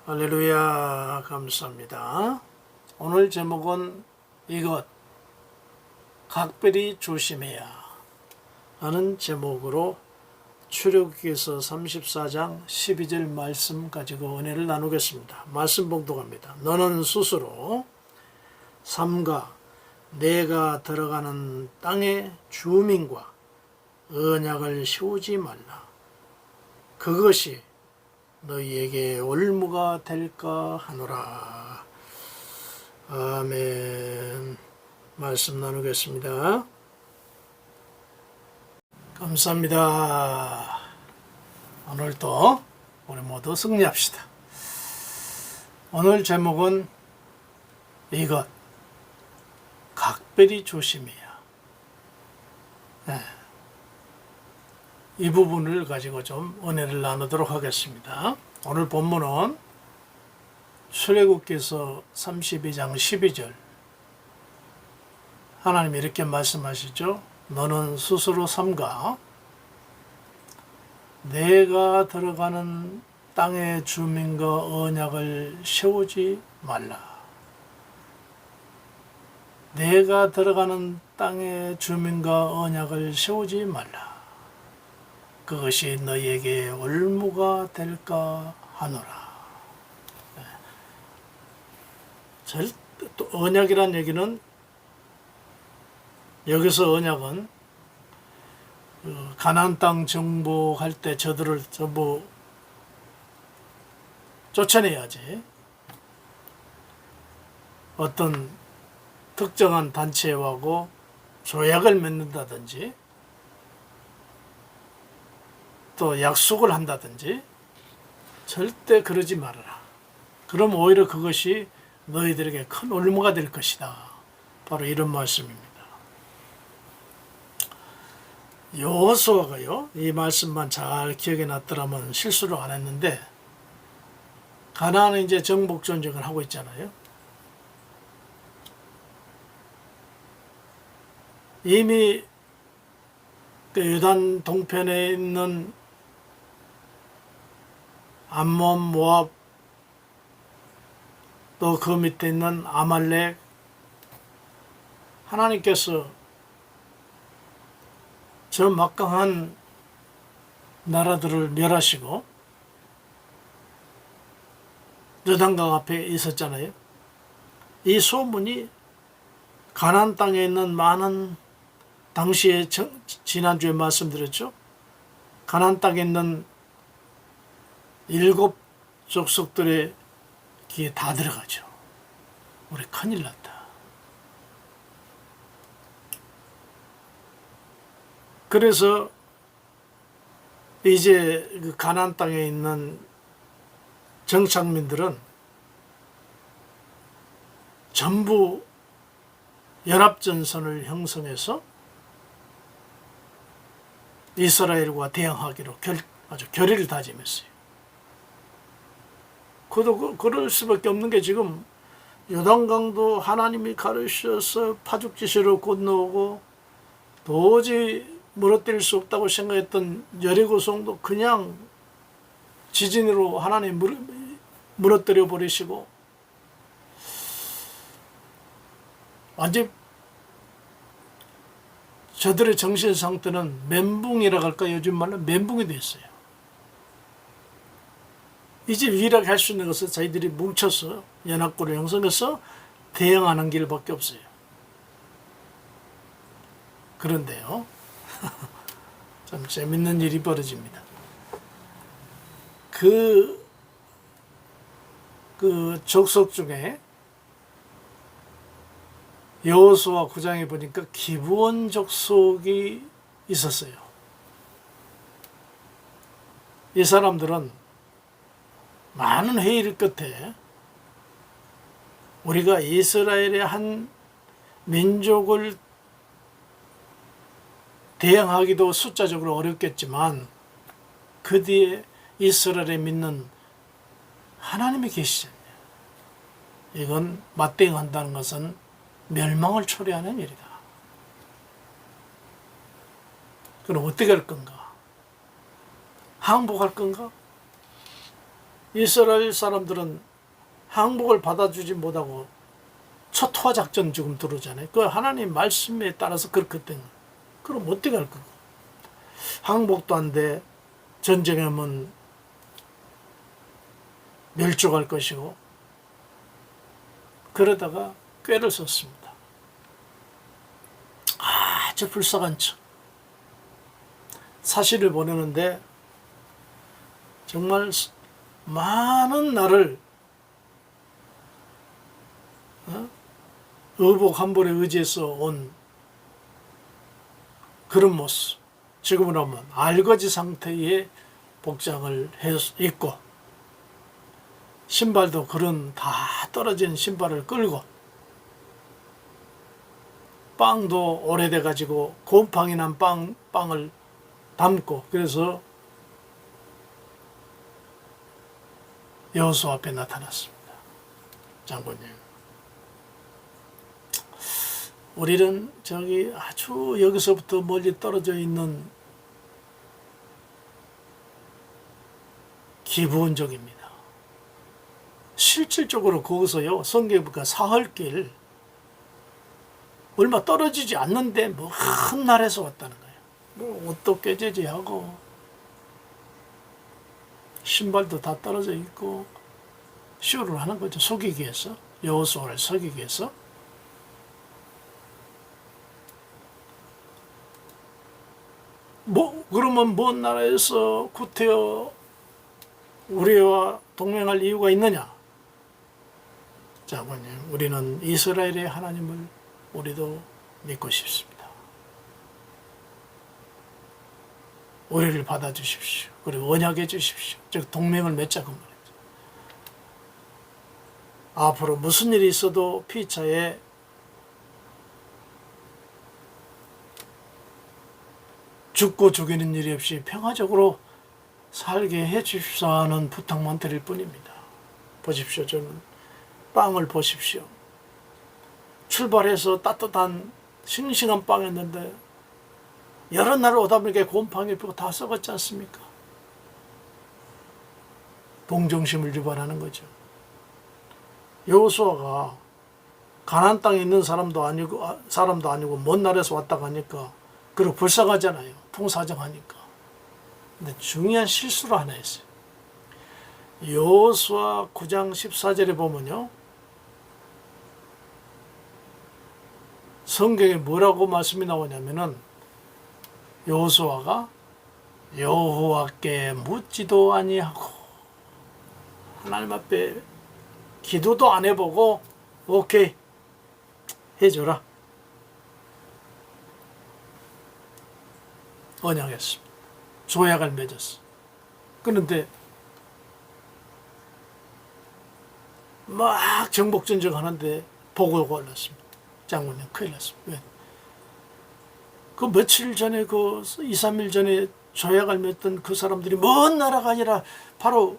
할렐루야, 감사합니다. 오늘 제목은 이것, 각별히 조심해야 하는 제목으로 출애굽기서 34장 12절 말씀 가지고 은혜를 나누겠습니다. 말씀 봉독합니다. 너는 스스로 삼가 내가 들어가는 땅의 주민과 언약을 세우지 말라. 그것이 너희에게 올무가 될까 하노라. 아멘. 말씀 나누겠습니다. 감사합니다. 오늘도 우리 모두 승리합시다. 오늘 제목은 이것, 각별히 조심해야. 이 부분을 가지고 좀 은혜를 나누도록 하겠습니다. 오늘 본문은 출애굽기서 32장 12절. 하나님이 이렇게 말씀하시죠. 너는 스스로 삼가 내가 들어가는 땅의 주민과 언약을 세우지 말라. 내가 들어가는 땅의 주민과 언약을 세우지 말라. 그것이 너희에게 올무가 될까 하노라. 또 언약이란 얘기는, 여기서 언약은 가나안 땅 정복할 때 저들을 전부 쫓아내야지, 어떤 특정한 단체하고 조약을 맺는다든지 또 약속을 한다든지 절대 그러지 말아라. 그럼 오히려 그것이 너희들에게 큰 올무가 될 것이다. 바로 이런 말씀입니다. 여호수아가요, 이 말씀만 잘 기억해 놨더라면 실수를 안 했는데, 가나안은 이제 정복 전쟁을 하고 있잖아요. 이미 그 요단 동편에 있는 암몬, 모압, 또 그 밑에 있는 아말렉, 하나님께서 저 막강한 나라들을 멸하시고 요단강 앞에 있었잖아요. 이 소문이 가나안 땅에 있는 많은, 당시에 지난주에 말씀드렸죠. 가나안 땅에 있는 7 족속들의 귀에 다 들어가죠. 우리 큰일 났다. 그래서 이제 그 가나안 땅에 있는 정착민들은 전부 연합전선을 형성해서 이스라엘과 대항하기로 아주 결의를 다짐했어요. 그럴 수밖에 없는 게, 지금 요단강도 하나님이 가르치셔서 파죽지시로 건너오고 도저히 무너뜨릴 수 없다고 생각했던 여리고성도 그냥 지진으로 하나님 무너뜨려 버리시고, 완전 저들의 정신 상태는 멘붕이라고 할까, 요즘 말로 멘붕이 됐어요. 이제 유일하게 할 수 있는 것은 저희들이 뭉쳐서 연합군을 형성해서 대응하는 길밖에 없어요. 그런데요, 참 재밌는 일이 벌어집니다. 그 족속 중에 여호수아 9장에 보니까 기브온 족속이 있었어요. 이 사람들은 많은 회의를 끝에 우리가 이스라엘의 한 민족을 대항하기도 숫자적으로 어렵겠지만 그 뒤에 이스라엘에 믿는 하나님이 계시잖아요. 이건 맞대응한다는 것은 멸망을 초래하는 일이다. 그럼 어떻게 할 건가? 항복할 건가? 이스라엘 사람들은 항복을 받아주지 못하고 초토화 작전 지금 들어오잖아요. 그 하나님 말씀에 따라서 그렇게 된 거예요. 그럼 어떻게 할 거고? 항복도 안 돼. 전쟁하면 멸족할 것이고. 그러다가 꾀를 썼습니다. 아주 불쌍한 척. 사실을 보내는데 정말 많은 나를 의복한벌에 의지해서 온 그런 모습. 지금으로 하면 알거지 상태의 복장을 입고 신발도 그런 다 떨어진 신발을 끌고 빵도 오래돼 가지고 곰팡이 난 빵을 담고 그래서 여호수아 앞에 나타났습니다. 장군님, 우리는 저기 아주 여기서부터 멀리 떨어져 있는 기부원족입니다. 실질적으로 거기서요, 성경보니까 사흘길 얼마 떨어지지 않는데 뭐 한 날에서 왔다는 거예요. 뭐 옷도 꾀죄죄하고 신발도 다 떨어져 있고 쇼를 하는 거죠. 속이기 위해서, 여호수아를 속이기 위해서. 뭐 그러면 먼 나라에서 구태여 우리와 동맹할 이유가 있느냐? 장군님, 우리는 이스라엘의 하나님을 우리도 믿고 싶습니다. 우리를 받아주십시오. 그리고 언약해 주십시오. 즉 동맹을 맺자고 말이죠. 앞으로 무슨 일이 있어도 피차에 죽고 죽이는 일이 없이 평화적으로 살게 해 주십시오 하는 부탁만 드릴 뿐입니다. 보십시오. 저는 빵을 보십시오. 출발해서 따뜻한 싱싱한 빵이었는데 여러 날 오다 보니까 곰팡이 피고 다 썩었지 않습니까? 동정심을 유발하는 거죠. 여호수아가 가나안 땅에 있는 사람도 아니고 먼 나라에서 왔다 가니까 그리고 불쌍하잖아요. 통사정하니까. 근데 중요한 실수를 하나 했어요. 여호수아 9장 14절에 보면요, 성경에 뭐라고 말씀이 나오냐면은 여호수아가 여호와께 묻지도 아니하고 하나님 앞에 기도도 안 해보고 오케이 해줘라 언약했습니다. 조약을 맺었어. 그런데 막 정복전쟁 하는데 보고가 올랐습니다. 장군님 큰일 났습니다. 왜? 그 며칠 전에 그 2, 3일 전에 조약을 맺던 그 사람들이 먼 나라가 아니라 바로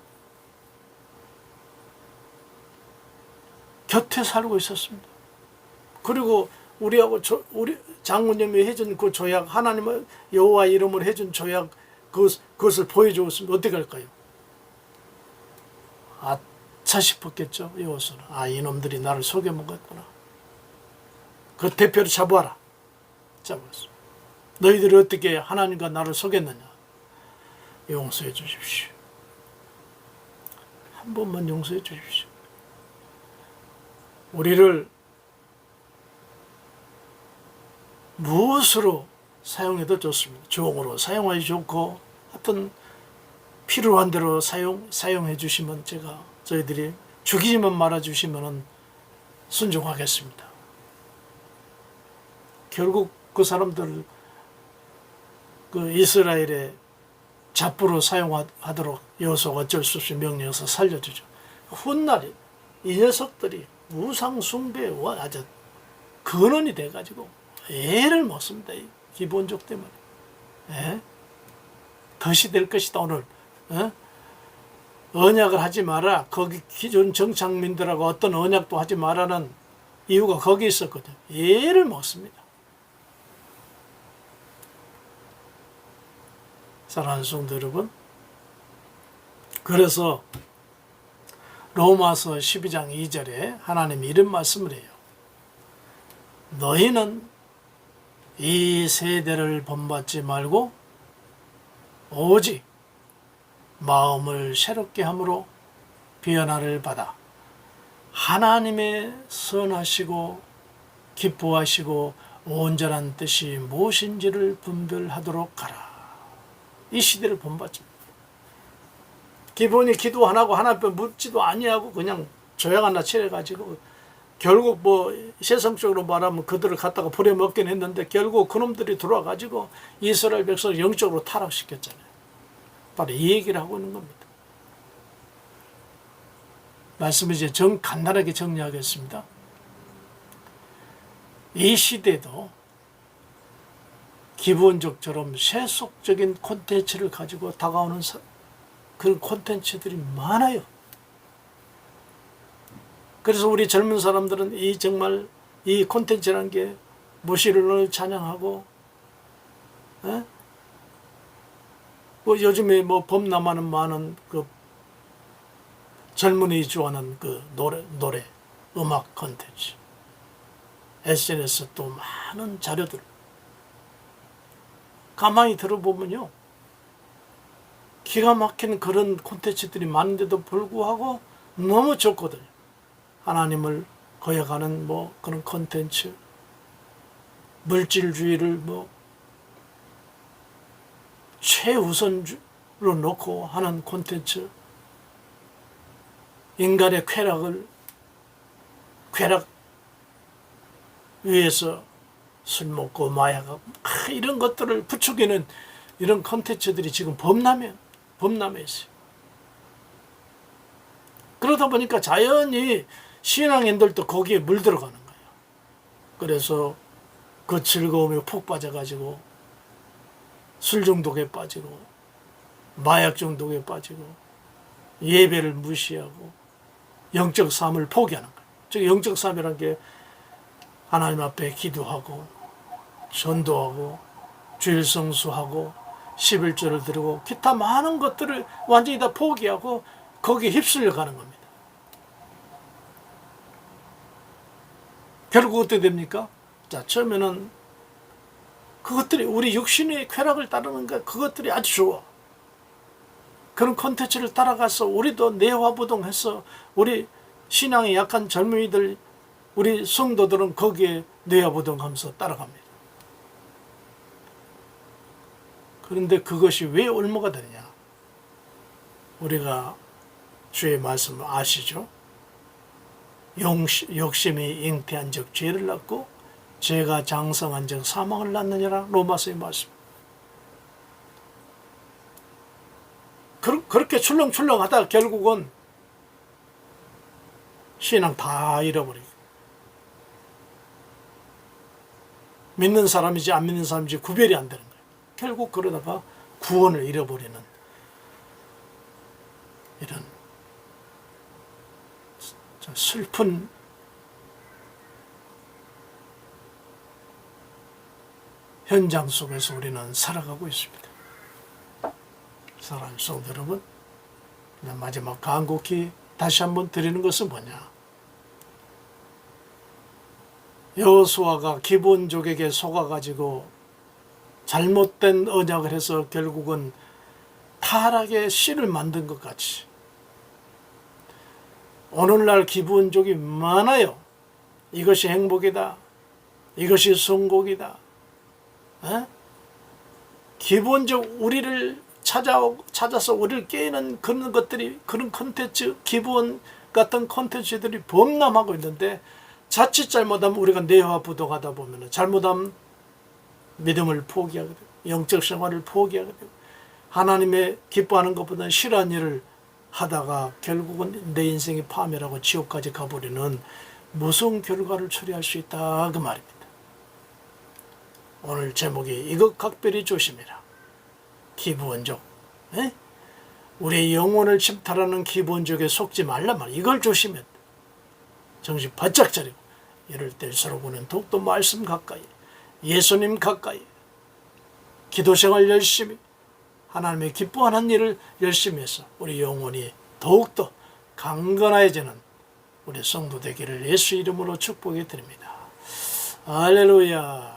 곁에 살고 있었습니다. 그리고 우리하고 우리 장군님이 해준 그 조약, 하나님의 여호와 이름으로 해준 조약 그것을 보여주었으면 어떻게 할까요? 아차 싶었겠죠. 여호수아는 이놈들이 나를 속여먹었구나. 그 대표를 잡아라. 잡았어. 너희들이 어떻게 하나님과 나를 속였느냐? 용서해 주십시오. 한 번만 용서해 주십시오. 우리를 무엇으로 사용해도 좋습니다. 종으로 사용하기 좋고 하여튼 필요한 대로 사용해 주시면 저희들이 죽이지만 말아 주시면 순종하겠습니다. 결국 그 사람들 그 이스라엘의 잡부로 사용하도록 여호수아가 어쩔 수 없이 명령해서 살려주죠. 훗날에 이 녀석들이 우상 숭배와 아주 근원이 돼가지고 애를 먹습니다. 이 기본적 때문에. 덫이 될 것이다. 오늘 언약을 하지 마라. 거기 기존 정착민들하고 어떤 언약도 하지 마라는 이유가 거기 있었거든. 애를 먹습니다. 사랑하는 성도 여러분, 그래서 로마서 12장 2절에 하나님이 이런 말씀을 해요. 너희는 이 세대를 본받지 말고 오직 마음을 새롭게 함으로 변화를 받아 하나님의 선하시고 기뻐하시고 온전한 뜻이 무엇인지를 분별하도록 하라. 이 시대를 본받지. 기본이 기도 안 하고 하나님 앞에 묻지도 아니하고 그냥 조약 하나 칠해가지고 결국 뭐 세상적으로 말하면 그들을 갖다가 부려먹긴 했는데 결국 그놈들이 들어와가지고 이스라엘 백성을 영적으로 타락시켰잖아요. 바로 이 얘기를 하고 있는 겁니다. 말씀을 이제 간단하게 정리하겠습니다. 이 시대도 기본적처럼 세속적인 콘텐츠를 가지고 다가오는 그런 콘텐츠들이 많아요. 그래서 우리 젊은 사람들은 정말 이 콘텐츠라는 게 무시를 찬양하고, 뭐 요즘에 뭐 범람하는 많은 그 젊은이 좋아하는 그 노래, 음악 콘텐츠, SNS 또 많은 자료들 가만히 들어보면요, 기가 막힌 그런 콘텐츠들이 많은데도 불구하고 너무 좋거든요. 하나님을 거역하는 뭐 그런 콘텐츠, 물질주의를 뭐 최우선으로 놓고 하는 콘텐츠, 인간의 쾌락 위해서 술 먹고 마약하고 이런 것들을 부추기는 이런 콘텐츠들이 지금 범람해 있어요. 그러다 보니까 자연히 신앙인들도 거기에 물들어가는 거예요. 그래서 그 즐거움에 푹 빠져가지고 술 중독에 빠지고 마약 중독에 빠지고 예배를 무시하고 영적 삶을 포기하는 거예요. 즉 영적 삶이라는 게 하나님 앞에 기도하고 전도하고 주일 성수하고 11조를 드리고 기타 많은 것들을 완전히 다 포기하고 거기에 휩쓸려 가는 겁니다. 결국 어떻게 됩니까? 자, 처음에는 그것들이 우리 육신의 쾌락을 따르는 거, 그것들이 아주 좋아. 그런 콘텐츠를 따라가서 우리도 내화부동해서 우리 신앙이 약한 젊은이들, 우리 성도들은 거기에 내화부동하면서 따라갑니다. 그런데 그것이 왜 올무가 되느냐? 우리가 주의 말씀을 아시죠? 욕심이 잉태한 적 죄를 낳고 죄가 장성한 적 사망을 낳느니라. 로마서의 말씀. 그렇게 출렁출렁 하다가 결국은 신앙 다 잃어버리고 믿는 사람이지 안 믿는 사람이지 구별이 안 되는 거예요. 결국 그러다가 구원을 잃어버리는 이런 슬픈 현장 속에서 우리는 살아가고 있습니다. 사랑하는 성도 여러분, 마지막 간곡히 다시 한번 드리는 것은 뭐냐? 여호수아가 기본족에게 속아가지고 잘못된 언약을 해서 결국은 타락의 씨를 만든 것 같이 오늘날 기본족이 많아요. 이것이 행복이다. 이것이 성공이다. 기본적 우리를 찾아서 우리를 깨는 그런 것들이, 그런 콘텐츠, 기본 같은 콘텐츠들이 범람하고 있는데 자칫 잘못하면 우리가 내화부동하다 보면 잘못하면 믿음을 포기하게 되고 영적 생활을 포기하게 되고 하나님의 기뻐하는 것보다는 싫어하는 일을 하다가 결국은 내 인생이 파멸하고 지옥까지 가버리는 무서운 결과를 초래할 수 있다, 그 말입니다. 오늘 제목이 이것 각별히 조심해라. 기본적, 우리의 영혼을 침탈하는 기본적에 속지 말란 말이야. 이걸 조심해야 돼. 정신 바짝 차리고 이럴 때일수록 우리는 더욱더 말씀 가까이, 예수님 가까이, 기도생활 열심히, 하나님의 기뻐하는 일을 열심히 해서 우리 영혼이 더욱더 강건해지는 우리 성도 되기를 예수 이름으로 축복해 드립니다. 할렐루야.